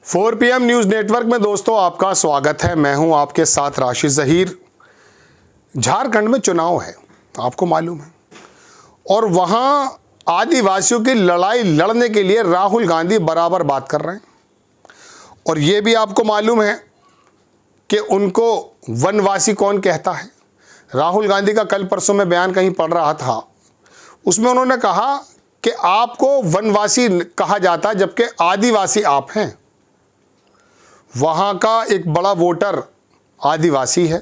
4 PM news network में दोस्तों आपका स्वागत है। मैं हूं आपके साथ राशिद ज़हीर। झारखंड में चुनाव है, आपको मालूम है, और वहां आदिवासियों की लड़ाई लड़ने के लिए राहुल गांधी बराबर बात कर रहे हैं। और ये भी आपको मालूम है कि उनको वनवासी कौन कहता है। राहुल गांधी का कल परसों में बयान कहीं पढ़ रहा था, उसमें उन्होंने कहा कि आपको वनवासी कहा जाता है जबकि आदिवासी आप हैं। वहाँ का एक बड़ा वोटर आदिवासी है।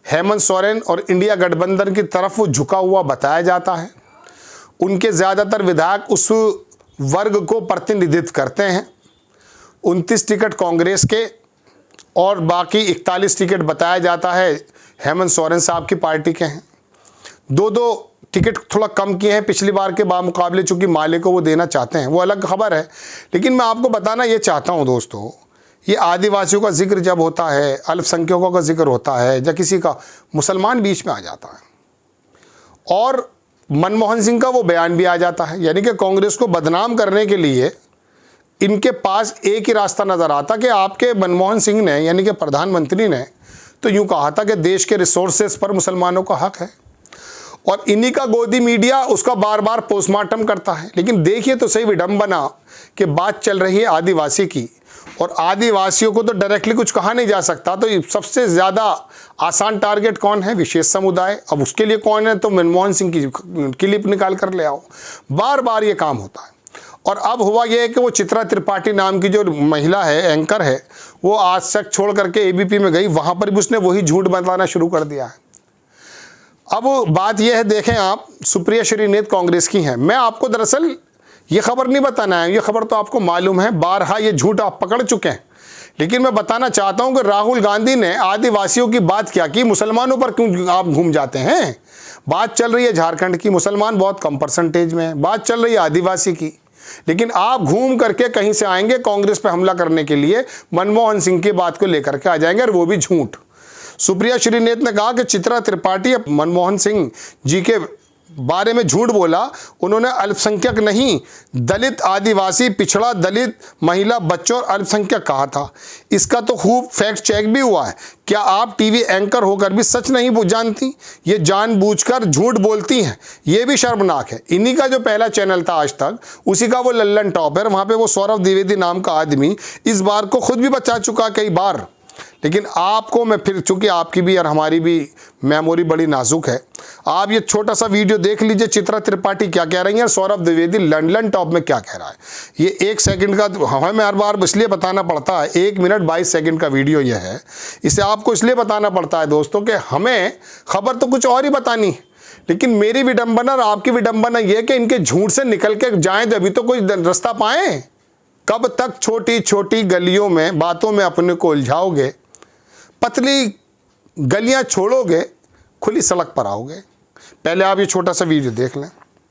हेमंत सोरेन और इंडिया गठबंधन की तरफ वो झुका हुआ बताया जाता है। उनके ज़्यादातर विधायक उस वर्ग को प्रतिनिधित्व करते हैं। 29 टिकट कांग्रेस के और बाकी 41 टिकट बताया जाता है हेमंत सोरेन साहब की पार्टी के हैं। दो टिकट थोड़ा कम किए हैं पिछली बार के बामुकाबले, चूँकि माले को वो देना चाहते हैं, वो अलग खबर है। लेकिन मैं आपको बताना ये चाहता हूँ दोस्तों, ये आदिवासियों का जिक्र जब होता है, अल्पसंख्यकों का जिक्र होता है, या किसी का, मुसलमान बीच में आ जाता है। और मनमोहन सिंह का वो बयान भी आ जाता है। यानी कि कांग्रेस को बदनाम करने के लिए इनके पास एक ही रास्ता नज़र आता कि आपके मनमोहन सिंह ने, यानी कि प्रधानमंत्री ने, तो यूँ कहा था कि देश के रिसोर्सेज पर मुसलमानों का हक है, और इन्हीं का गोदी मीडिया उसका बार बार पोस्टमार्टम करता है। लेकिन देखिए तो सही विडंबना कि बात चल रही है आदिवासी की, और आदिवासियों को तो डायरेक्टली कुछ कहा नहीं जा सकता। तो सबसे ज़्यादा आसान टारगेट कौन है? विशेष समुदाय। अब उसके लिए कौन है? तो मनमोहन सिंह की क्लिप निकाल कर ले आओ। बार बार ये काम होता है। और अब हुआ यह है कि वो चित्रा त्रिपाठी नाम की जो महिला है, एंकर है, वो आज तक छोड़ करके ABP में गई, वहाँ पर भी उसने वही झूठ बताना शुरू कर दिया है। अब बात यह है, देखें आप, सुप्रिया श्रीनेत कांग्रेस की हैं। मैं आपको दरअसल ये खबर नहीं बताना है, ये खबर तो आपको मालूम है, बारहा ये झूठ आप पकड़ चुके हैं। लेकिन मैं बताना चाहता हूं कि राहुल गांधी ने आदिवासियों की बात क्या की, मुसलमानों पर क्यों आप घूम जाते हैं? बात चल रही है झारखंड की, मुसलमान बहुत कम परसेंटेज में है, बात चल रही है आदिवासी की, लेकिन आप घूम करके कहीं से आएंगे कांग्रेस पर हमला करने के लिए, मनमोहन सिंह की बात को लेकर के आ जाएंगे, और वो भी झूठ। सुप्रिया श्रीनेत ने कहा कि चित्रा त्रिपाठी मनमोहन सिंह जी के बारे में झूठ बोला। उन्होंने अल्पसंख्यक नहीं, दलित, आदिवासी, पिछड़ा, दलित, महिला, बच्चों और अल्पसंख्यक कहा था। इसका तो खूब फैक्ट चेक भी हुआ है। क्या आप टीवी एंकर होकर भी सच नहीं जानती? ये जानबूझकर झूठ बोलती हैं, ये भी शर्मनाक है। इन्हीं का जो पहला चैनल था आज तक, उसी का वो लल्लन टॉप है, वहाँ पर वो सौरभ द्विवेदी नाम का आदमी इस बार को खुद भी बचा चुका कई बार। लेकिन आपको मैं फिर, चूंकि आपकी भी और हमारी भी मेमोरी बड़ी नाजुक है, आप ये छोटा सा वीडियो देख लीजिए, चित्रा त्रिपाठी क्या कह रही है, सौरभ द्विवेदी लंदन टॉप में क्या कह रहा है। ये 1 सेकंड का, हमें हर बार इसलिए बताना पड़ता है, 1 मिनट 22 सेकंड का वीडियो ये है। इसे आपको इसलिए बताना पड़ता है दोस्तों कि हमें खबर तो कुछ और ही बतानी है, लेकिन मेरी विडंबना और आपकी विडंबना ये है कि इनके झूठ से निकल के जाएँ तो अभी तो कोई रास्ता पाएँ। कब तक छोटी छोटी गलियों में बातों में अपने को उलझाओगे? पतली गलियां छोड़ोगे, खुली सड़क पर आओगे। पहले आप ये छोटा सा वीडियो देख लें।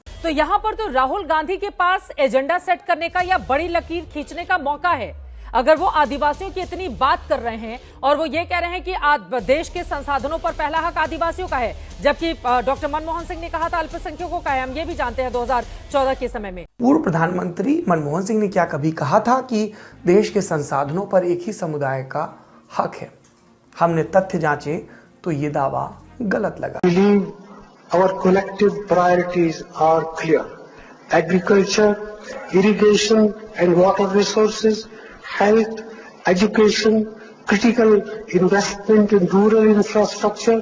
तो यहाँ पर तो राहुल गांधी के पास एजेंडा सेट करने का या बड़ी लकीर खींचने का मौका है। अगर वो आदिवासियों की इतनी बात कर रहे हैं और वो ये कह रहे हैं कि देश के संसाधनों पर पहला हक आदिवासियों का है, जबकि डॉक्टर मनमोहन सिंह ने कहा था अल्पसंख्यकों का है। हम ये भी जानते हैं 2014 के समय में पूर्व प्रधानमंत्री मनमोहन सिंह ने क्या कभी कहा था कि देश के संसाधनों पर एक ही समुदाय का हक है? हमने तथ्य जांचे तो ये दावा गलत लगा। Our collective priorities are clear: agriculture, irrigation and water resources, health, education, critical investment in rural infrastructure,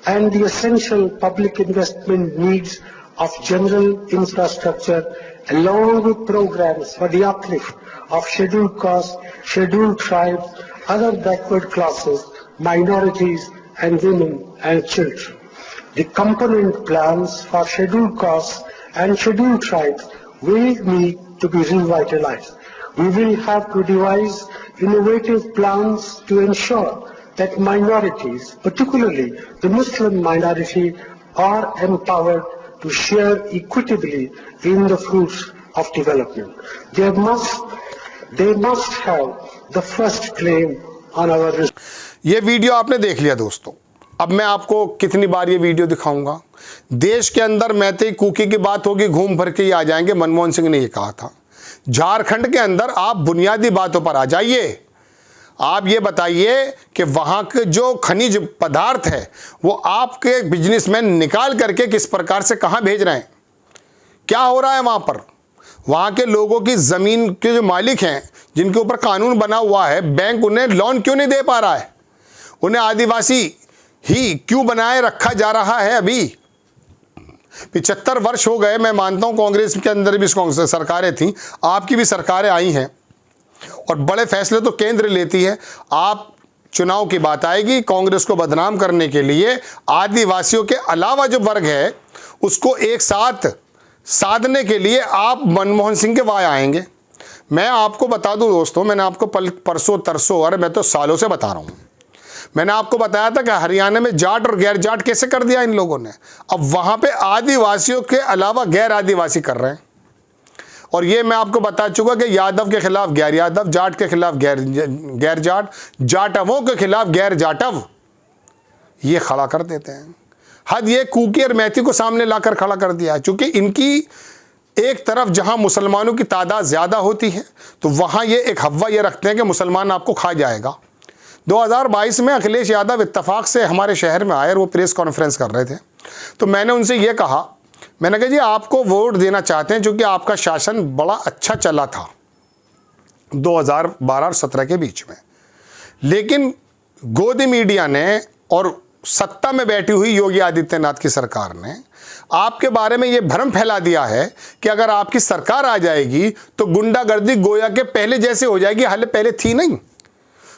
and the essential public investment needs of general infrastructure, along with programs for the uplift of scheduled castes, scheduled tribes, other backward classes, minorities and women and children. The component plans for scheduled castes and scheduled tribes will need to be revitalized. We will have to devise innovative plans to ensure that minorities, particularly the Muslim minority, are empowered to share equitably in the fruits of development. They must have the first claim on our resources. ये video आपने देख लिया दोस्तों। अब मैं आपको कितनी बार ये वीडियो दिखाऊंगा? देश के अंदर मैते कुकी की बात होगी, घूम भर के ही आ जाएंगे, मनमोहन सिंह ने ये कहा था। झारखंड के अंदर आप बुनियादी बातों पर आ जाइए। आप ये बताइए कि वहाँ के जो खनिज पदार्थ है वो आपके बिजनेसमैन निकाल करके किस प्रकार से कहाँ भेज रहे हैं, क्या हो रहा है वहाँ पर। वहाँ के लोगों की ज़मीन के जो मालिक हैं, जिनके ऊपर कानून बना हुआ है, बैंक उन्हें लोन क्यों नहीं दे पा रहा है, उन्हें आदिवासी ही क्यों बनाए रखा जा रहा है। अभी 75 वर्ष हो गए। मैं मानता हूँ कांग्रेस के अंदर भी सरकारें थीं, आपकी भी सरकारें आई हैं और बड़े फैसले तो केंद्र लेती है। आप चुनाव की बात आएगी, कांग्रेस को बदनाम करने के लिए आदिवासियों के अलावा जो वर्ग है उसको एक साथ साधने के लिए आप मनमोहन सिंह के वाय आएंगे। मैं आपको बता दूं दोस्तों, मैंने आपको परसों तरसों, अरे मैं तो सालों से बता रहा हूं, मैंने आपको बताया था कि हरियाणा में जाट और गैर जाट कैसे कर दिया इन लोगों ने। अब वहां पे आदिवासियों के अलावा गैर आदिवासी कर रहे हैं। और ये मैं आपको बता चुका कि यादव के खिलाफ गैर यादव, जाट के खिलाफ गैर जाट, जाटवों के खिलाफ गैर जाटव, ये खड़ा कर देते हैं। हद ये कुकी और मैथी को सामने लाकर खड़ा कर दिया है। चूंकि इनकी एक तरफ जहां मुसलमानों की तादाद ज़्यादा होती है तो वहां ये एक हवा ये रखते हैं कि मुसलमान आपको खा जाएगा। 2022 में अखिलेश यादव इत्तेफाक से हमारे शहर में आए और वो प्रेस कॉन्फ्रेंस कर रहे थे, तो मैंने उनसे ये कहा, मैंने कहा जी आपको वोट देना चाहते हैं क्योंकि आपका शासन बड़ा अच्छा चला था 2012 और 17 के बीच में, लेकिन गोदी मीडिया ने और सत्ता में बैठी हुई योगी आदित्यनाथ की सरकार ने आपके बारे में यह भ्रम फैला दिया है कि अगर आपकी सरकार आ जाएगी तो गुंडागर्दी गोया के पहले जैसे हो जाएगी, हाले पहले थी नहीं।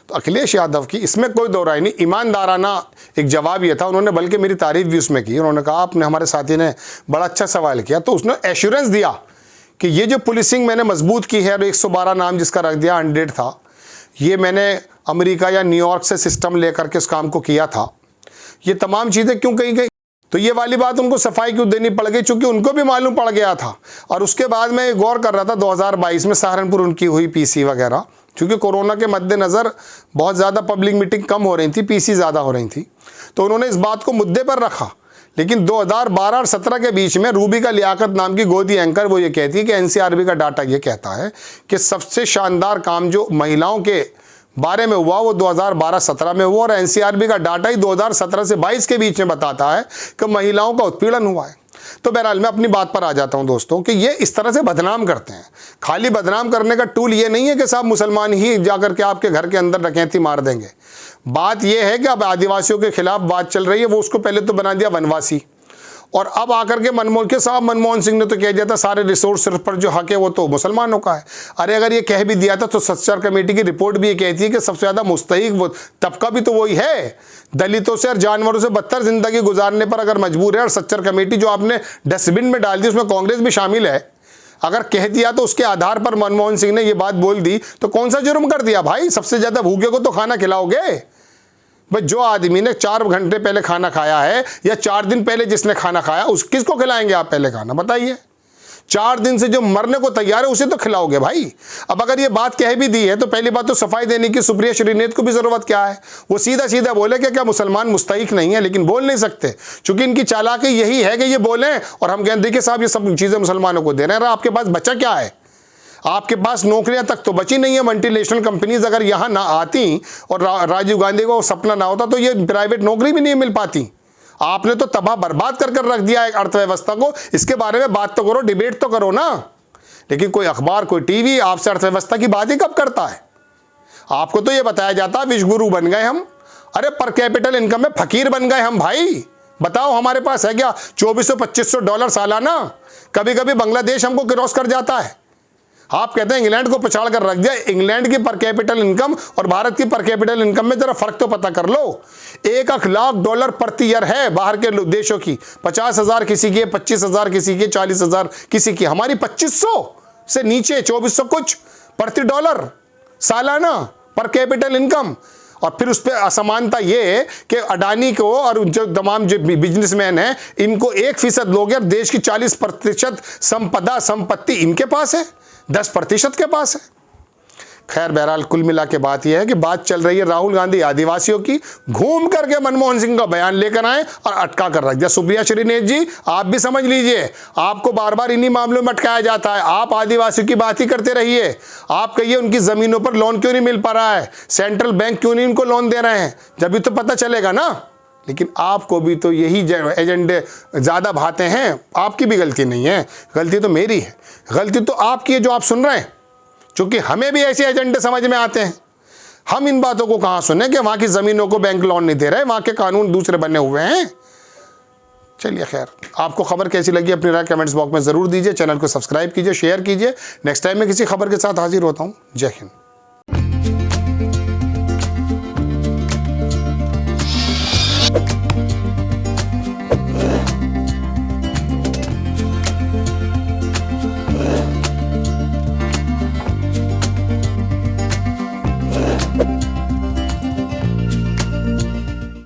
तो अखिलेश यादव की इसमें कोई दो राय नहीं, ईमानदाराना एक जवाब ये था। उन्होंने बल्कि मेरी तारीफ भी उसमें की। उन्होंने कहा आपने, हमारे साथी ने बड़ा अच्छा सवाल किया, तो उसने एश्योरेंस दिया कि ये जो पुलिसिंग मैंने मजबूत की है और 112 नाम जिसका रख दिया 100 था, ये मैंने अमेरिका या न्यूयॉर्क से सिस्टम लेकर के उस काम को किया था। ये तमाम चीज़ें क्यों कही गई, तो ये वाली बात उनको सफाई क्यों देनी पड़ गई, चूंकि उनको भी मालूम पड़ गया था। और उसके बाद मैं गौर कर रहा था 2022 में सहारनपुर उनकी हुई पीसी वगैरह, क्योंकि कोरोना के मद्देनज़र बहुत ज़्यादा पब्लिक मीटिंग कम हो रही थी, पीसी ज़्यादा हो रही थी, तो उन्होंने इस बात को मुद्दे पर रखा। लेकिन 2012 और 17 के बीच में रूबी का लियाकत नाम की गोदी एंकर वो ये कहती है कि एनसीआरबी का डाटा ये कहता है कि सबसे शानदार काम जो महिलाओं के बारे में हुआ वो 2012-17 में हुआ, और एनसीआरबी का डाटा ही 2017 से 22 के बीच में बताता है कि महिलाओं का उत्पीड़न हुआ है। तो बहरहाल मैं अपनी बात पर आ जाता हूं दोस्तों कि ये इस तरह से बदनाम करते हैं। खाली बदनाम करने का टूल ये नहीं है कि साहब मुसलमान ही जाकर के आपके घर के अंदर डकैती मार देंगे। बात यह है कि अब आदिवासियों के खिलाफ बात चल रही है, वो उसको पहले तो बना दिया वनवासी, और अब आकर के मनमोहन सिंह ने तो कह दिया था सारे रिसोर्स पर जो हक है वो तो मुसलमानों का है। अरे अगर ये कह भी दिया था तो सच्चर कमेटी की रिपोर्ट भी ये कहती है कि सबसे ज़्यादा मुस्तहिक वो तबका भी तो वही है, दलितों से और जानवरों से बदतर जिंदगी गुजारने पर अगर मजबूर है। और सच्चर कमेटी जो आपने डस्टबिन में डाल दी उसमें कांग्रेस भी शामिल है। अगर कह दिया तो उसके आधार पर मनमोहन सिंह ने ये बात बोल दी तो कौन सा जुर्म कर दिया भाई। सबसे ज़्यादा भूखे को तो खाना खिलाओगे भाई। जो आदमी ने 4 घंटे पहले खाना खाया है या 4 दिन पहले जिसने खाना खाया उस किसको खिलाएंगे आप पहले खाना, बताइए। 4 दिन से जो मरने को तैयार है उसे तो खिलाओगे भाई। अब अगर ये बात कह भी दी है तो पहली बात तो सफाई देने की सुप्रिया श्रीनेत को भी जरूरत क्या है। वो सीधा सीधा बोले कि क्या मुसलमान मुस्तहिक नहीं है, लेकिन बोल नहीं सकते क्योंकि इनकी चालाकी यही है कि ये बोलें और हम कहें देखिए साहब ये सब चीज़ें मुसलमानों को दे रहे हैं। आपके पास बचा क्या है, आपके पास नौकरियां तक तो बची नहीं है। मल्टीनेशनल कंपनीज अगर यहाँ ना आती और राजीव गांधी को सपना ना होता तो ये प्राइवेट नौकरी भी नहीं मिल पाती। आपने तो तबाह बर्बाद कर रख दिया है अर्थव्यवस्था को। इसके बारे में बात तो करो, डिबेट तो करो ना। लेकिन कोई अखबार कोई टीवी आपसे अर्थव्यवस्था की बात ही कब करता है। आपको तो ये बताया जाता है विश्व गुरु बन गए हम। अरे पर कैपिटल इनकम में फकीर बन गए हम भाई। बताओ हमारे पास है क्या $2400-2500 सालाना। कभी कभी बांग्लादेश हमको क्रॉस कर जाता है। आप कहते हैं इंग्लैंड को पछाड़ कर रख दिया। इंग्लैंड की पर कैपिटल इनकम और भारत की पर कैपिटल इनकम में जरा फर्क तो पता कर लो। $1,00,000 प्रति ईयर है बाहर के देशों की। 50,000 किसी की, 25,000 किसी की, 40,000 किसी की। हमारी 2500 से नीचे 2400 कुछ प्रति डॉलर सालाना पर कैपिटल इनकम। और फिर उस पर असमानता ये है कि अडानी को और जो तमाम जो बिजनेसमैन हैं इनको 1% लोग हैं, देश की 40% संपत्ति इनके पास है, 10% के पास है। खैर बहरहाल कुल मिला के बात यह है कि बात चल रही है राहुल गांधी आदिवासियों की, घूम करके मनमोहन सिंह का बयान लेकर आए और अटका कर रख दिया। सुप्रिया श्रीनेश जी, आप भी समझ लीजिए, आपको बार बार इन्हीं मामलों में अटकाया जाता है। आप आदिवासियों की बात ही करते रहिए। आप कहिए उनकी जमीनों पर लोन क्यों नहीं मिल पा रहा है, सेंट्रल बैंक क्यों नहीं उनको लोन दे रहे हैं, जब भी तो पता चलेगा ना। लेकिन आपको भी तो यही एजेंडे ज़्यादा भाते हैं। आपकी भी गलती नहीं है, गलती तो मेरी है, गलती तो आपकी है जो आप सुन रहे हैं, क्योंकि हमें भी ऐसे एजेंडे समझ में आते हैं। हम इन बातों को कहाँ सुने कि वहाँ की ज़मीनों को बैंक लोन नहीं दे रहे, वहाँ के कानून दूसरे बने हुए हैं। चलिए खैर, आपको खबर कैसी लगी अपनी राय कमेंट्स बॉक्स में ज़रूर दीजिए। चैनल को सब्सक्राइब कीजिए, शेयर कीजिए। नेक्स्ट टाइम मैं किसी खबर के साथ हाजिर होता हूँ। जय हिंद।